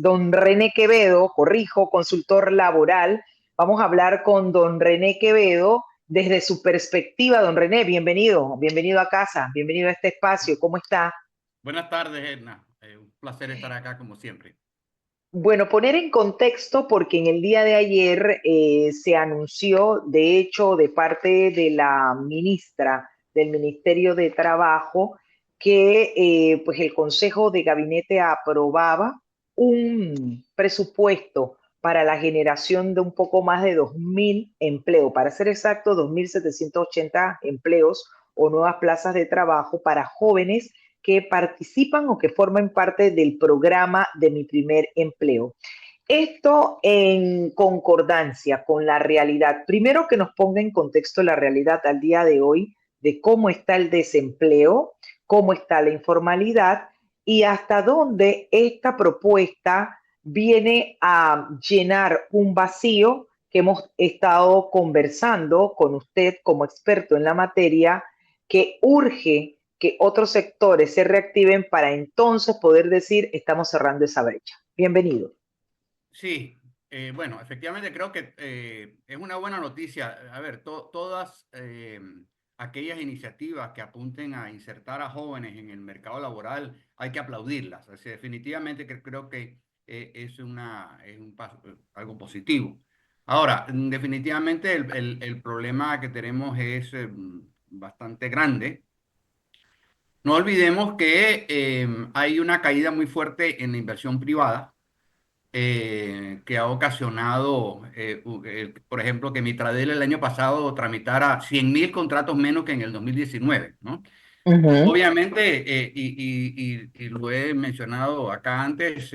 Don René Quevedo, corrijo, consultor laboral. Vamos a hablar con don René Quevedo desde su perspectiva. Don René, bienvenido, bienvenido a casa, bienvenido a este espacio. ¿Cómo está? Buenas tardes, Edna. Un placer estar acá como siempre. Bueno, poner en contexto porque en el día de ayer se anunció, de hecho, de parte de la ministra del Ministerio de Trabajo, que pues el Consejo de Gabinete aprobaba un presupuesto para la generación de un poco más de 2.000 empleos, para ser exacto, 2.780 empleos o nuevas plazas de trabajo para jóvenes que participan o que forman parte del programa de Mi Primer Empleo. Esto en concordancia con la realidad. Primero que nos ponga en contexto la realidad al día de hoy de cómo está el desempleo, cómo está la informalidad y hasta dónde esta propuesta viene a llenar un vacío que hemos estado conversando con usted como experto en la materia, que urge que otros sectores se reactiven para entonces poder decir estamos cerrando esa brecha. Bienvenido. Sí, bueno, efectivamente creo que es una buena noticia. A ver, todas aquellas iniciativas que apunten a insertar a jóvenes en el mercado laboral, hay que aplaudirlas. O sea, definitivamente creo que es un paso, algo positivo. Ahora, definitivamente el problema que tenemos es bastante grande. No olvidemos que hay una caída muy fuerte en la inversión privada que ha ocasionado, por ejemplo, que Mitradel el año pasado tramitara 100.000 contratos menos que en el 2019, ¿no? Uh -huh. Obviamente, y lo he mencionado acá antes,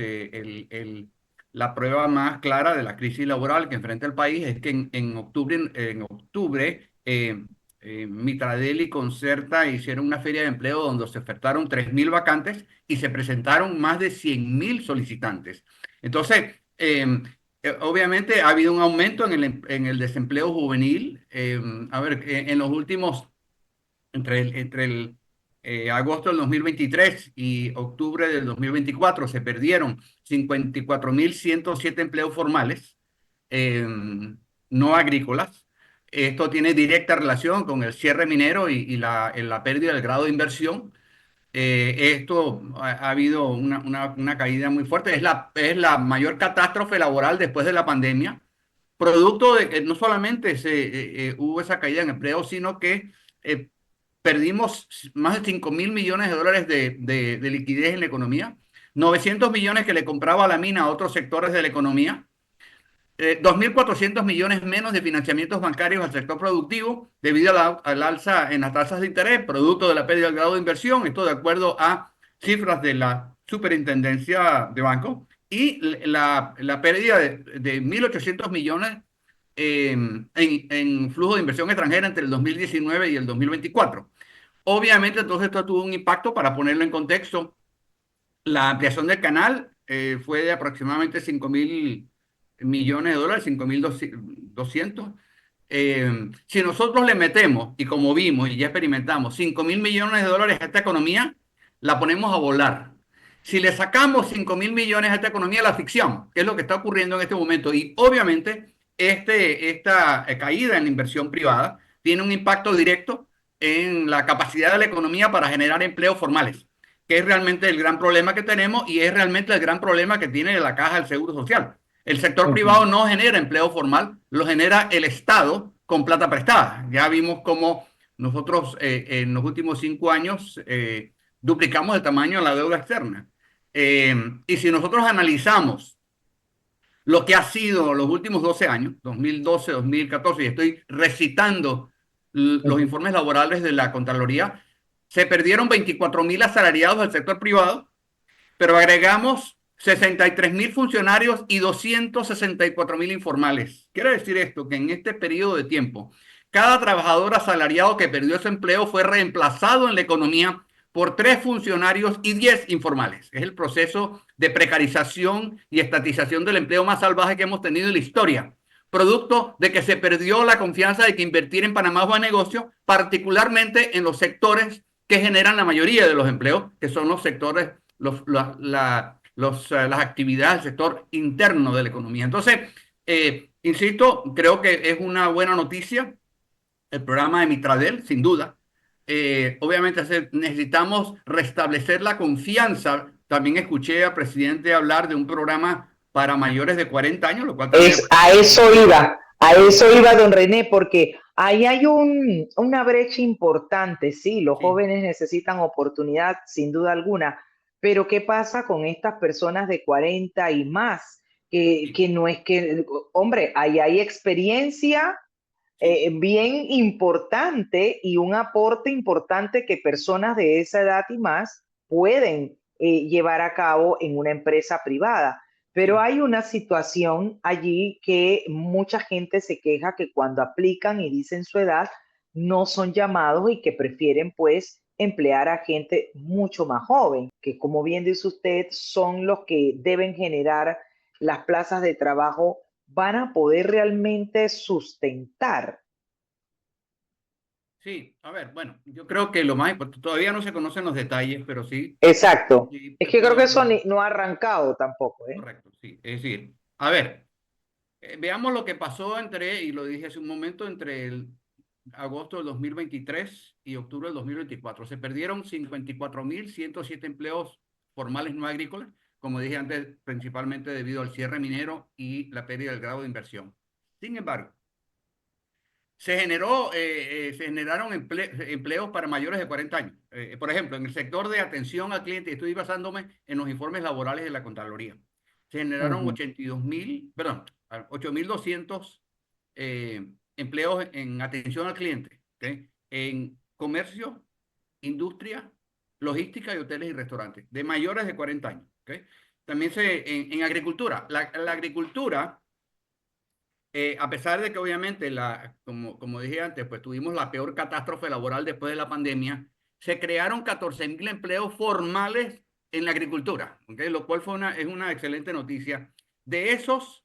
la prueba más clara de la crisis laboral que enfrenta el país es que en octubre Mitradel y Concerta hicieron una feria de empleo donde se ofertaron 3.000 vacantes y se presentaron más de 100.000 solicitantes. Entonces, obviamente ha habido un aumento en el desempleo juvenil. A ver, en los últimos entre el agosto del 2023 y octubre del 2024 se perdieron 54.107 empleos formales, eh, no agrícolas. Esto tiene directa relación con el cierre minero y la pérdida del grado de inversión. Esto ha habido una caída muy fuerte. Es la mayor catástrofe laboral después de la pandemia, producto de que no solamente hubo esa caída en empleo, sino que eh, perdimos más de 5.000 millones de dólares de liquidez en la economía, 900 millones que le compraba la mina a otros sectores de la economía, 2.400 millones menos de financiamientos bancarios al sector productivo debido al alza en las tasas de interés, producto de la pérdida del grado de inversión, esto de acuerdo a cifras de la Superintendencia de Banco, y la pérdida de 1.800 millones en flujo de inversión extranjera entre el 2019 y el 2024. Obviamente, entonces esto tuvo un impacto. Para ponerlo en contexto, la ampliación del canal fue de aproximadamente 5.000 millones de dólares, 5.200. Si nosotros le metemos, y como vimos y ya experimentamos, 5.000 millones de dólares a esta economía, la ponemos a volar. Si le sacamos 5.000 millones a esta economía, la ficción, que es lo que está ocurriendo en este momento. Y obviamente esta caída en la inversión privada tiene un impacto directo en la capacidad de la economía para generar empleos formales, que es realmente el gran problema que tenemos y es realmente el gran problema que tiene la Caja del Seguro Social. El sector Uh privado -huh. no genera empleo formal, lo genera el Estado con plata prestada. Ya vimos cómo nosotros en los últimos 5 años duplicamos el tamaño de la deuda externa. Y si nosotros analizamos lo que ha sido los últimos 12 años, 2012, 2014, y estoy recitando Uh los -huh. informes laborales de la Contraloría, se perdieron 24.000 asalariados del sector privado, pero agregamos 63.000 funcionarios y 264.000 informales. Quiere decir esto, que en este periodo de tiempo, cada trabajador asalariado que perdió su empleo fue reemplazado en la economía por 3 funcionarios y 10 informales. Es el proceso de precarización y estatización del empleo más salvaje que hemos tenido en la historia, producto de que se perdió la confianza de que invertir en Panamá es buen negocio, particularmente en los sectores que generan la mayoría de los empleos, que son los sectores las actividades del sector interno de la economía. Entonces, insisto, creo que es una buena noticia el programa de Mitradel, sin duda. Obviamente necesitamos restablecer la confianza. También escuché al presidente hablar de un programa para mayores de 40 años, lo cual también me parece A eso iba, don René, porque ahí hay una brecha importante, sí, los sí, jóvenes necesitan oportunidad, sin duda alguna, pero ¿qué pasa con estas personas de 40 y más? sí, Que no es que, hombre, ahí hay experiencia sí, bien importante y un aporte importante que personas de esa edad y más pueden llevar a cabo en una empresa privada. Pero sí. hay una situación allí que mucha gente se queja que cuando aplican y dicen su edad no son llamados y que prefieren pues emplear a gente mucho más joven, que como bien dice usted, son los que deben generar las plazas de trabajo, van a poder realmente sustentar. Sí, a ver, bueno, yo creo que lo más importante, todavía no se conocen los detalles, pero sí, Exacto. sí Es que creo estoy que de eso acuerdo. no ha arrancado tampoco, ¿eh? Correcto, sí. Es decir, a ver, veamos lo que pasó y lo dije hace un momento, entre el agosto del 2023 y octubre del 2024. Se perdieron 54.107 empleos formales no agrícolas, como dije antes, principalmente debido al cierre minero y la pérdida del grado de inversión. Sin embargo, se generaron empleos para mayores de 40 años. Por ejemplo, en el sector de atención al cliente, estoy basándome en los informes laborales de la Contraloría. Se generaron Ujú. 82.000, perdón, 8.200 empleos en atención al cliente, ¿okay? En comercio, industria, logística y hoteles y restaurantes, de mayores de 40 años. ¿Okay? También en agricultura. La agricultura a pesar de que obviamente, como dije antes, pues tuvimos la peor catástrofe laboral después de la pandemia, se crearon 14.000 empleos formales en la agricultura, ¿okay? Lo cual es una excelente noticia. De esos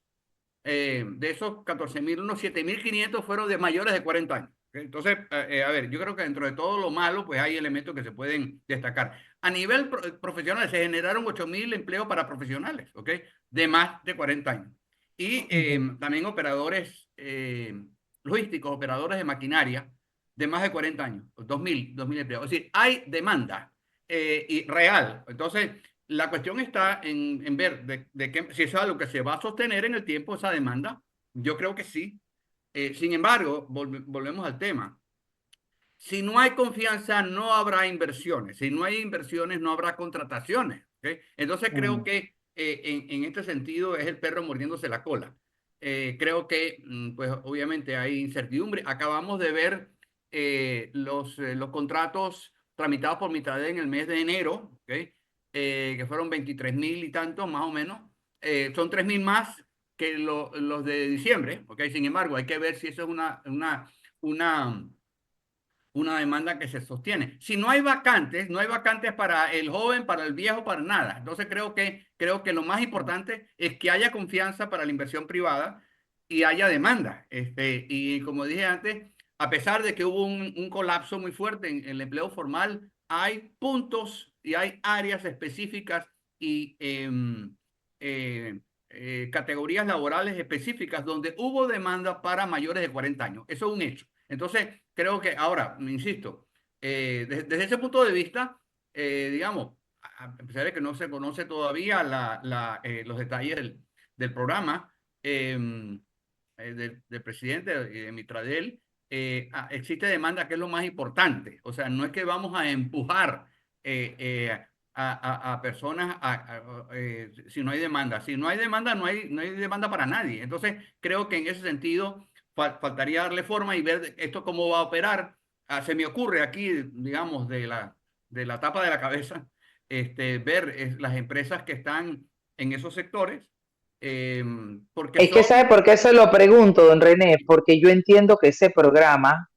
14.000, unos 7.500 fueron de mayores de 40 años. ¿Okay? Entonces, a ver, yo creo que dentro de todo lo malo, pues hay elementos que se pueden destacar. A nivel profesional, se generaron 8.000 empleos para profesionales, ¿ok? De más de 40 años. Y Ujú. también operadores logísticos, operadores de maquinaria de más de 40 años, 2.000 empleos. Es decir, hay demanda y real. Entonces, la cuestión está en ver si eso es algo que se va a sostener en el tiempo, esa demanda. Yo creo que sí. Sin embargo, volvemos al tema. Si no hay confianza, no habrá inversiones. Si no hay inversiones, no habrá contrataciones. ¿Okay? Entonces creo Mm. que en este sentido es el perro mordiéndose la cola. Creo que, pues obviamente hay incertidumbre. Acabamos de ver los contratos tramitados por Mitad en el mes de enero, ¿okay? Que fueron 23.000 y tantos más o menos. Son 3.000 más que los de diciembre. ¿Okay? Sin embargo, hay que ver si eso es una una demanda que se sostiene. Si no hay vacantes, no hay vacantes para el joven, para el viejo, para nada. Entonces creo que lo más importante es que haya confianza para la inversión privada y haya demanda. Y como dije antes, a pesar de que hubo un colapso muy fuerte en el empleo formal, hay puntos y hay áreas específicas y categorías laborales específicas donde hubo demanda para mayores de 40 años. Eso es un hecho. Entonces, creo que ahora, insisto, desde ese punto de vista, digamos, a pesar de que no se conoce todavía los detalles del programa del presidente de Mitradel, existe demanda, que es lo más importante. O sea, no es que vamos a empujar a personas si no hay demanda. Si no hay demanda, no hay demanda para nadie. Entonces, creo que en ese sentido faltaría darle forma y ver esto cómo va a operar. Se me ocurre aquí, digamos, de la tapa de la cabeza, ver las empresas que están en esos sectores, porque Es que son... ¿sabe por qué se lo pregunto, don René? Porque yo entiendo que ese programa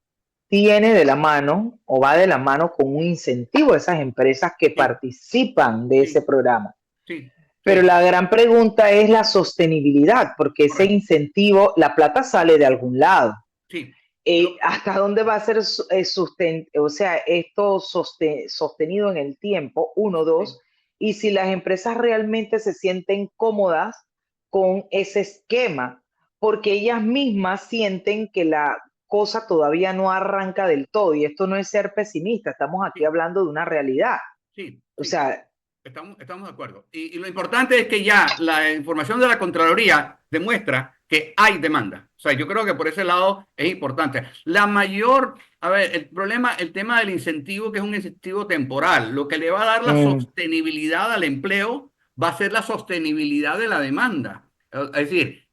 tiene de la mano o va de la mano con un incentivo a esas empresas que Sí, participan de ese sí, programa. sí, Pero sí, la gran pregunta es la sostenibilidad, porque ese correcto, incentivo, la plata sale de algún lado. sí. Yo, ¿Hasta dónde va a ser o sea, esto sostenido en el tiempo? Uno, sí, dos. y si las empresas realmente se sienten cómodas con ese esquema, porque ellas mismas sienten que la cosa todavía no arranca del todo, y esto no es ser pesimista, estamos aquí Sí, hablando de una realidad. sí, O sí. sea, Estamos de acuerdo. Y lo importante es que ya la información de la Contraloría demuestra que hay demanda. O sea, yo creo que por ese lado es importante. La mayor, a ver, el problema, el tema del incentivo, que es un incentivo temporal, lo que le va a dar la mm, sostenibilidad al empleo va a ser la sostenibilidad de la demanda. Es decir,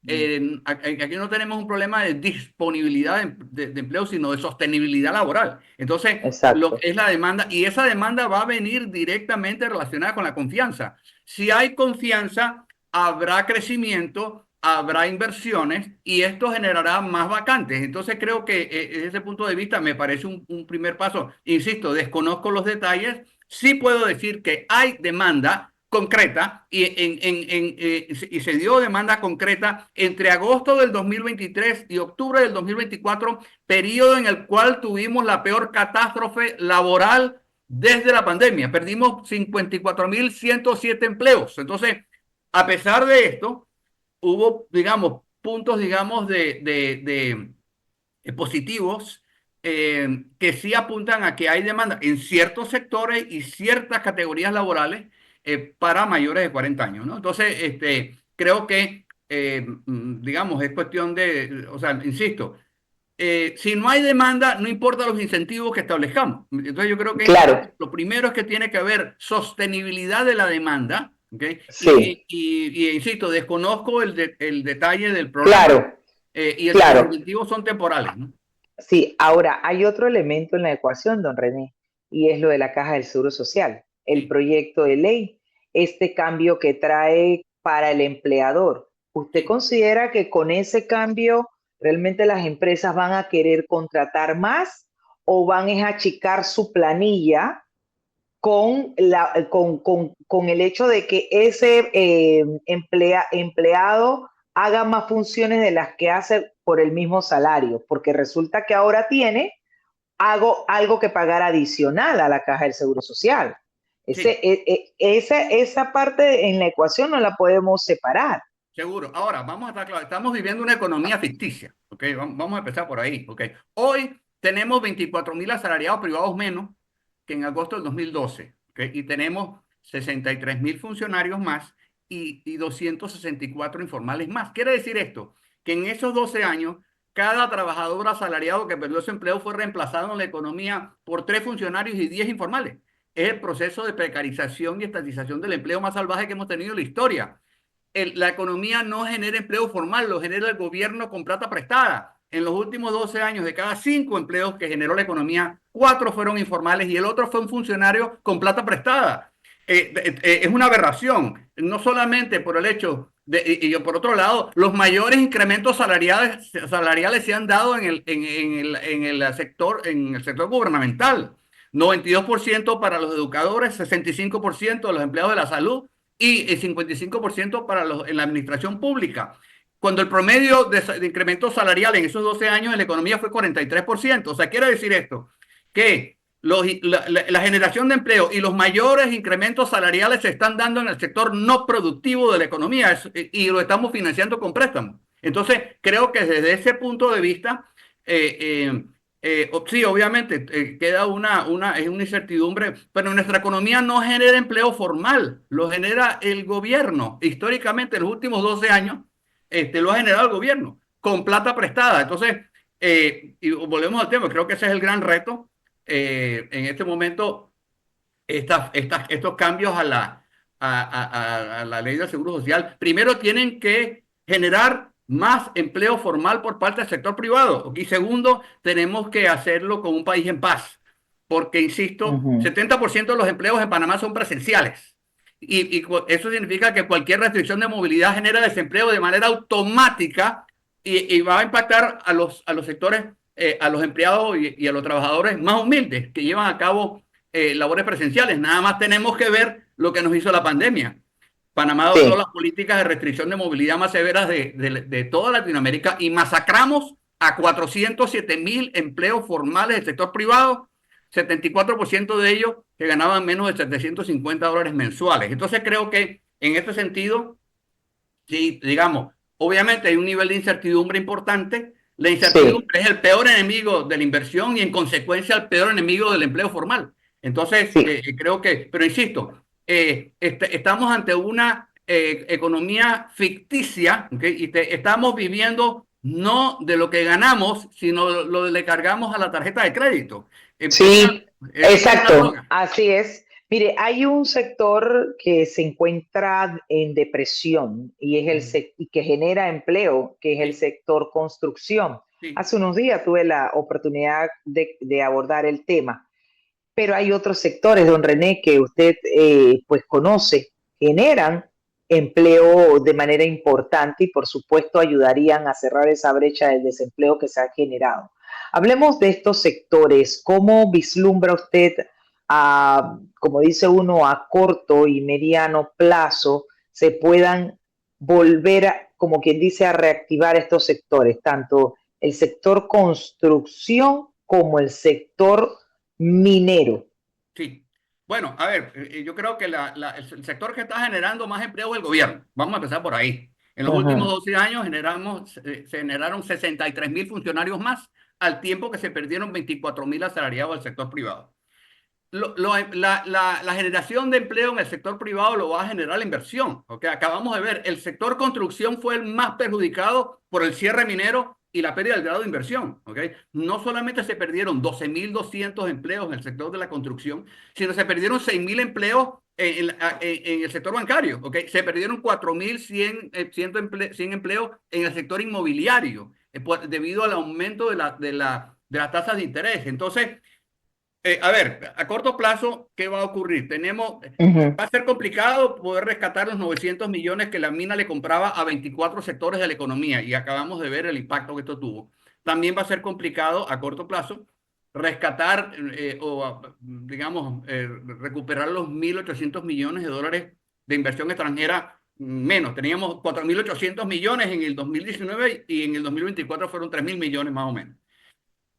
aquí no tenemos un problema de disponibilidad de empleo, sino de sostenibilidad laboral. Entonces, lo exacto. que es la demanda, y esa demanda va a venir directamente relacionada con la confianza. Si hay confianza, habrá crecimiento, habrá inversiones y esto generará más vacantes. Entonces creo que desde ese punto de vista me parece un primer paso. Insisto, desconozco los detalles, sí puedo decir que hay demanda concreta y se dio demanda concreta entre agosto del 2023 y octubre del 2024, periodo en el cual tuvimos la peor catástrofe laboral desde la pandemia. Perdimos 54.107 empleos. Entonces, a pesar de esto, hubo, digamos, puntos, digamos, positivos que sí apuntan a que hay demanda en ciertos sectores y ciertas categorías laborales para mayores de 40 años, ¿no? Entonces, creo que, digamos, es cuestión de, o sea, insisto, si no hay demanda, no importa los incentivos que establezcamos. Entonces yo creo que es Claro, importante. Lo primero es que tiene que haber sostenibilidad de la demanda, ¿ok? sí, Insisto, desconozco el detalle del problema claro, y los claro. incentivos son temporales, ¿no? Sí, ahora hay otro elemento en la ecuación, don René, y es lo de la Caja del Seguro Social, el Sí, proyecto de ley, este cambio que trae para el empleador. ¿Usted sí, considera que con ese cambio realmente las empresas van a querer contratar más o van a achicar su planilla con el hecho de que ese empleado haga más funciones de las que hace por el mismo salario? Porque resulta que ahora tiene algo que pagar adicional a la caja del Seguro Social. sí, Esa parte en la ecuación no la podemos separar. seguro. Ahora, vamos a estar claros, estamos viviendo una economía ficticia, ¿ok? Vamos a empezar por ahí, ¿ok? Hoy tenemos 24.000 asalariados privados menos que en agosto del 2012, ¿ok? Y tenemos 63.000 funcionarios más y 264 informales más. Quiere decir esto, que en esos 12 años, cada trabajador asalariado que perdió su empleo fue reemplazado en la economía por 3 funcionarios y 10 informales. Es el proceso de precarización y estatización del empleo más salvaje que hemos tenido en la historia. La economía no genera empleo formal, lo genera el gobierno con plata prestada. En los últimos 12 años, de cada 5 empleos que generó la economía, 4 fueron informales y el otro fue un funcionario con plata prestada. Es una aberración, no solamente por el hecho y por otro lado, los mayores incrementos salariales se han dado en el sector gubernamental. 92% para los educadores, 65% de los empleados de la salud y el 55% en la administración pública. Cuando el promedio de incremento salarial en esos 12 años en la economía fue 43%. O sea, quiere decir esto, que la generación de empleo y los mayores incrementos salariales se están dando en el sector no productivo de la economía y lo estamos financiando con préstamos. Entonces, creo que desde ese punto de vista, eh, eh, sí, obviamente queda es una incertidumbre, pero nuestra economía no genera empleo formal, lo genera el gobierno. Históricamente, en los últimos 12 años, lo ha generado el gobierno con plata prestada. Entonces, y volvemos al tema, creo que ese es el gran reto en este momento, estos cambios a la ley del Seguro Social, primero tienen que generar más empleo formal por parte del sector privado. Y segundo, tenemos que hacerlo con un país en paz. Porque, insisto, Ujú. 70% de los empleos en Panamá son presenciales. Eso significa que cualquier restricción de movilidad genera desempleo de manera automática y va a impactar a los sectores, a los empleados y a los trabajadores más humildes que llevan a cabo labores presenciales. Nada más tenemos que ver lo que nos hizo la pandemia. Panamá adoptó Sí, las políticas de restricción de movilidad más severas de toda Latinoamérica y masacramos a 407.000 empleos formales del sector privado 74% de ellos que ganaban menos de $750 mensuales. Entonces creo que en este sentido, sí, digamos, obviamente hay un nivel de incertidumbre importante. La Sí, incertidumbre es el peor enemigo de la inversión y en consecuencia el peor enemigo del empleo formal. Entonces, sí, creo que, pero insisto, estamos ante una economía ficticia, ¿okay? Estamos viviendo no de lo que ganamos, sino lo que le cargamos a la tarjeta de crédito. sí, Es como una exacto, droga. así es. Mire, hay un sector que se encuentra en depresión y es y que genera empleo, que es el Sí, sector construcción. sí, Hace unos días tuve la oportunidad de abordar el tema, pero hay otros sectores, don René, que usted pues conoce, generan empleo de manera importante y por supuesto ayudarían a cerrar esa brecha del desempleo que se ha generado. Hablemos de estos sectores. ¿Cómo vislumbra usted, como dice uno, a corto y mediano plazo se puedan volver, como quien dice, a reactivar estos sectores, tanto el sector construcción como el sector minero? sí. Bueno, a ver, yo creo que el sector que está generando más empleo es el gobierno. Vamos a empezar por ahí. En los últimos Ajá. 12 años se generaron 63.000 funcionarios más, al tiempo que se perdieron 24.000 asalariados del sector privado. La generación de empleo en el sector privado lo va a generar la inversión. ¿Okay? Acabamos de ver, el sector construcción fue el más perjudicado por el cierre minero y la pérdida del grado de inversión. ¿Okay? No solamente se perdieron 12.200 empleos en el sector de la construcción, sino se perdieron 6.000 empleos en el sector bancario. ¿Okay? Se perdieron 4.100 100 empleos en el sector inmobiliario debido al aumento de las tasas de interés. Entonces, a ver, a corto plazo, ¿qué va a ocurrir? Ujú. Va a ser complicado poder rescatar los 900 millones que la mina le compraba a 24 sectores de la economía y acabamos de ver el impacto que esto tuvo. También va a ser complicado a corto plazo rescatar digamos, recuperar los 1.800 millones de dólares de inversión extranjera menos. Teníamos 4.800 millones en el 2019 y en el 2024 fueron 3.000 millones más o menos.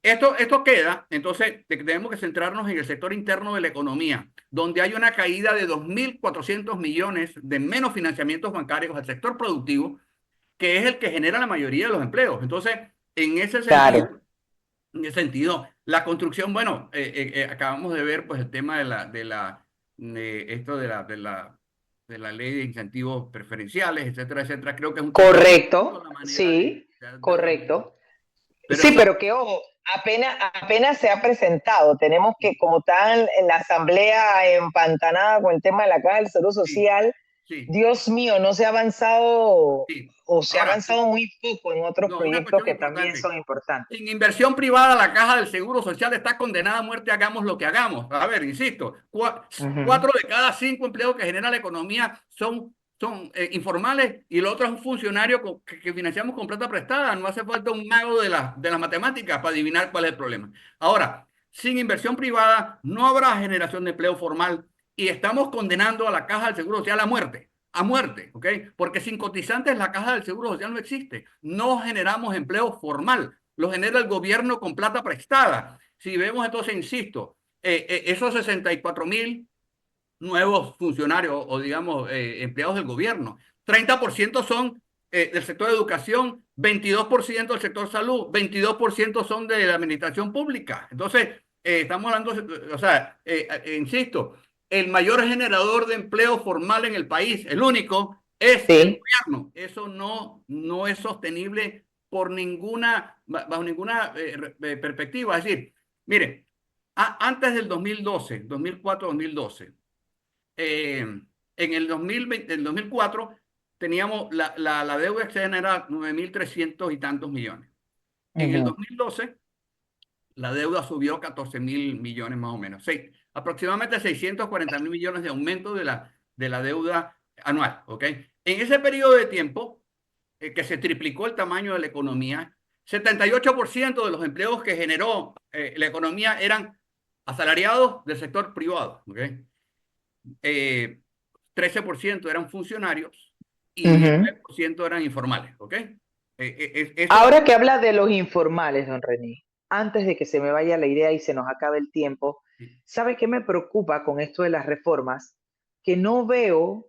Esto queda, entonces tenemos que centrarnos en el sector interno de la economía, donde hay una caída de 2.400 millones de menos financiamientos bancarios al sector productivo, que es el que genera la mayoría de los empleos. Entonces, en ese sentido, Claro, la construcción, bueno, acabamos de ver pues el tema de la ley de incentivos preferenciales, etcétera, etcétera. Creo que es un tema correcto, la manera sí, de darle mayor. correcto. Pero Sí, eso, pero que ojo, apenas se ha presentado. Tenemos que, como tal, en la asamblea empantanada con el tema de la Caja del Seguro sí, Social, sí. Dios mío, no se ha avanzado Sí. o se ha Ahora, avanzado muy poco en otros no, una proyectos cuestión que también importante. son importantes. Sin inversión privada, la caja del Seguro Social está condenada a muerte, hagamos lo que hagamos. A ver, insisto, Ujú. 4 de cada 5 empleos que genera la economía son informales y el otro es un funcionario que financiamos con plata prestada. No hace falta un mago de las matemáticas para adivinar cuál es el problema. Ahora, sin inversión privada no habrá generación de empleo formal y estamos condenando a la caja del Seguro Social a muerte, ¿ok? Porque sin cotizantes la caja del Seguro Social no existe. No generamos empleo formal, lo genera el gobierno con plata prestada. Si vemos entonces, insisto, esos 64.000 nuevos funcionarios o digamos empleados del gobierno, 30% son del sector de educación, 22% del sector salud, 22% son de la administración pública. Entonces, estamos hablando, o sea, insisto, el mayor generador de empleo formal en el país, el único, es el Sí, gobierno. Eso no es sostenible bajo ninguna perspectiva. Es decir, mire, antes del 2012, 2004, 2012, en el 2020, el 2004 teníamos la deuda externa era 9.300 y tantos millones. En el ujú. 2012 la deuda subió 14.000 millones más o menos. Aproximadamente 640.000 millones de aumento de la deuda anual. ¿Ok? En ese periodo de tiempo, que se triplicó el tamaño de la economía, 78% de los empleos que generó la economía eran asalariados del sector privado. ¿Ok? eh, 13% eran funcionarios y Ujú. 19% eran informales, ¿ok? Eso, Ahora que habla de los informales, don René, antes de que se me vaya la idea y se nos acabe el tiempo, Sí. ¿sabe qué me preocupa con esto de las reformas? Que no veo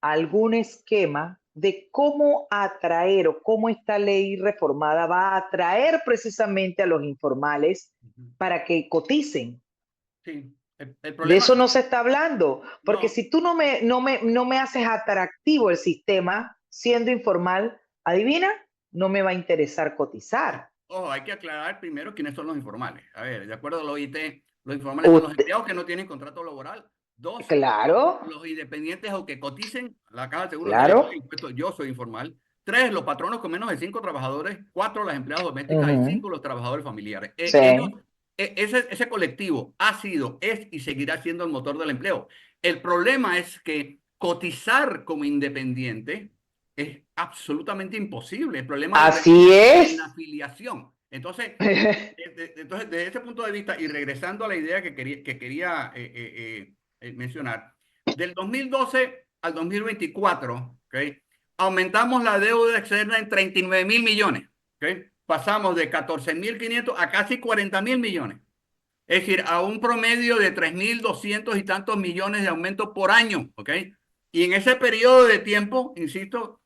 algún esquema de cómo atraer o cómo esta ley reformada va a atraer precisamente a los informales Ujú. para que coticen. Sí. El De problema, eso no se está hablando, porque no, si tú no me haces atractivo el sistema siendo informal, adivina, no me va a interesar cotizar. ojo, hay que aclarar primero quiénes son los informales. A ver, de acuerdo a la OIT, los informales son los Usted, empleados que no tienen contrato laboral. Dos, claro, los independientes o que coticen la Caja de Seguro Social y claro. paguen impuestos. Yo soy informal. Tres, los patronos con menos de 5 trabajadores. Cuatro, las empleadas domésticas. Y Ujú, cinco, los trabajadores familiares. Ellos, sí, ese colectivo ha sido, es y seguirá siendo el motor del empleo. El problema es que cotizar como independiente es absolutamente imposible. El problema de así la es. inafiliación. Entonces, entonces, desde ese punto de vista, y regresando a la idea que quería mencionar, del 2012 al 2024, ¿okay? Aumentamos la deuda externa en 39.000 millones. ¿Okay? Pasamos de 14.500 a casi 40.000 millones. Es decir, a un promedio de 3.200 y tantos millones de aumento por año. ¿Okay? Y en ese periodo de tiempo, insisto,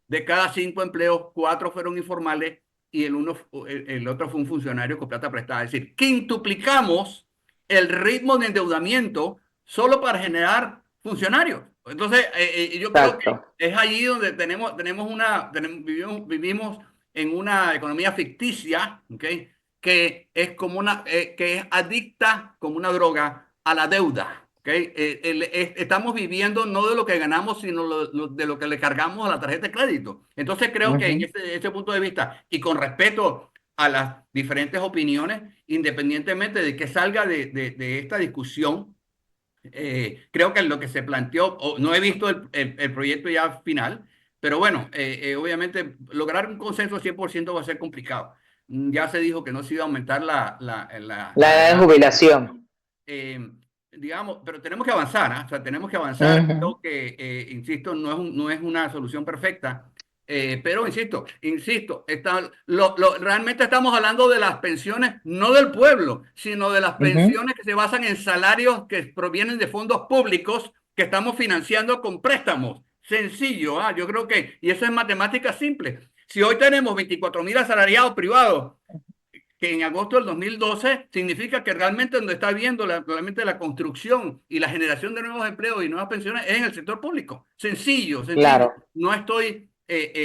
de cada 5 empleos, 4 fueron informales y el otro fue un funcionario con plata prestada. Es decir, quintuplicamos el ritmo de endeudamiento solo para generar funcionarios. Entonces, yo creo que Exacto. es allí donde vivimos en una economía ficticia, ¿okay? Que es que es adicta como una droga a la deuda. ¿Okay? Estamos viviendo no de lo que ganamos, sino de lo que le cargamos a la tarjeta de crédito. Entonces creo que en Ujú, ese punto de vista y con respeto a las diferentes opiniones, independientemente de que salga de esta discusión, creo que lo que se planteó, no he visto el proyecto ya final, pero bueno, obviamente lograr un consenso 100% va a ser complicado. Ya se dijo que no se iba a aumentar la la edad de edad de jubilación. jubilación. Digamos, pero tenemos que avanzar, ¿ah? O sea, tenemos que avanzar. Ujú, Creo que, insisto, no es una solución perfecta, pero insisto, realmente estamos hablando de las pensiones, no del pueblo, sino de las ujú, pensiones que se basan en salarios que provienen de fondos públicos que estamos financiando con préstamos. Sencillo, ¿ah? Yo creo que, y eso es matemática simple. Si hoy tenemos 24.000 asalariados privados, que en agosto del 2012 significa que realmente donde está viendo realmente la construcción y la generación de nuevos empleos y nuevas pensiones es en el sector público. Sencillo, sencillo. claro, No estoy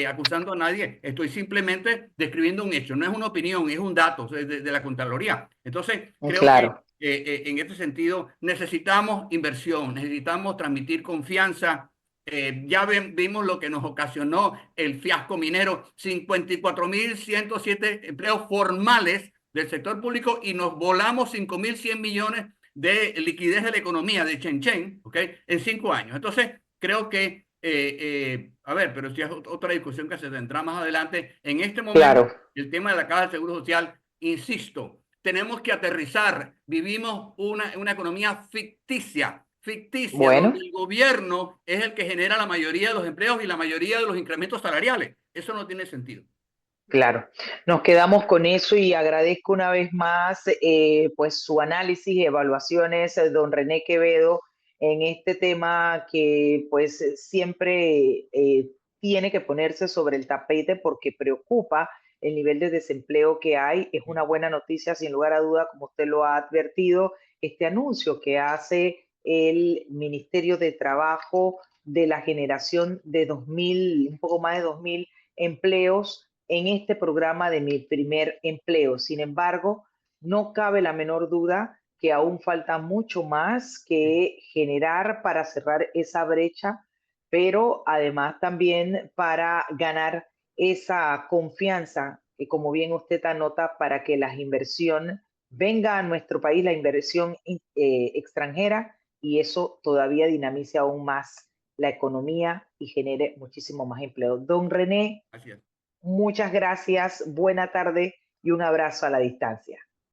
acusando a nadie, estoy simplemente describiendo un hecho. No es una opinión, es un dato de la Contraloría. Entonces, creo que claro, en este sentido necesitamos inversión, necesitamos transmitir confianza. Ya vimos lo que nos ocasionó el fiasco minero, 54.107 empleos formales del sector público y nos volamos 5.100 millones de liquidez de la economía de Chenchen, ¿ok? En 5 años. Entonces, creo que, a ver, pero si es otra discusión que se tendrá más adelante, en este momento, claro. el tema de la Caja de Seguro Social, insisto, tenemos que aterrizar. Vivimos una economía ficticia, donde Bueno, el gobierno es el que genera la mayoría de los empleos y la mayoría de los incrementos salariales. Eso no tiene sentido. claro. Nos quedamos con eso y agradezco una vez más pues su análisis y evaluaciones, don René Quevedo, en este tema que pues siempre tiene que ponerse sobre el tapete porque preocupa el nivel de desempleo que hay. Es una buena noticia, sin lugar a duda, como usted lo ha advertido, este anuncio que hace el Ministerio de Trabajo de la generación de 2.000, un poco más de 2.000 empleos en este programa de Mi Primer Empleo. Sin embargo, no cabe la menor duda que aún falta mucho más que generar para cerrar esa brecha, pero además también para ganar esa confianza, que como bien usted anota, para que la inversión venga a nuestro país, la inversión extranjera, y eso todavía dinamice aún más la economía y genere muchísimo más empleo. Don René, Así es. muchas gracias, buena tarde y un abrazo a la distancia.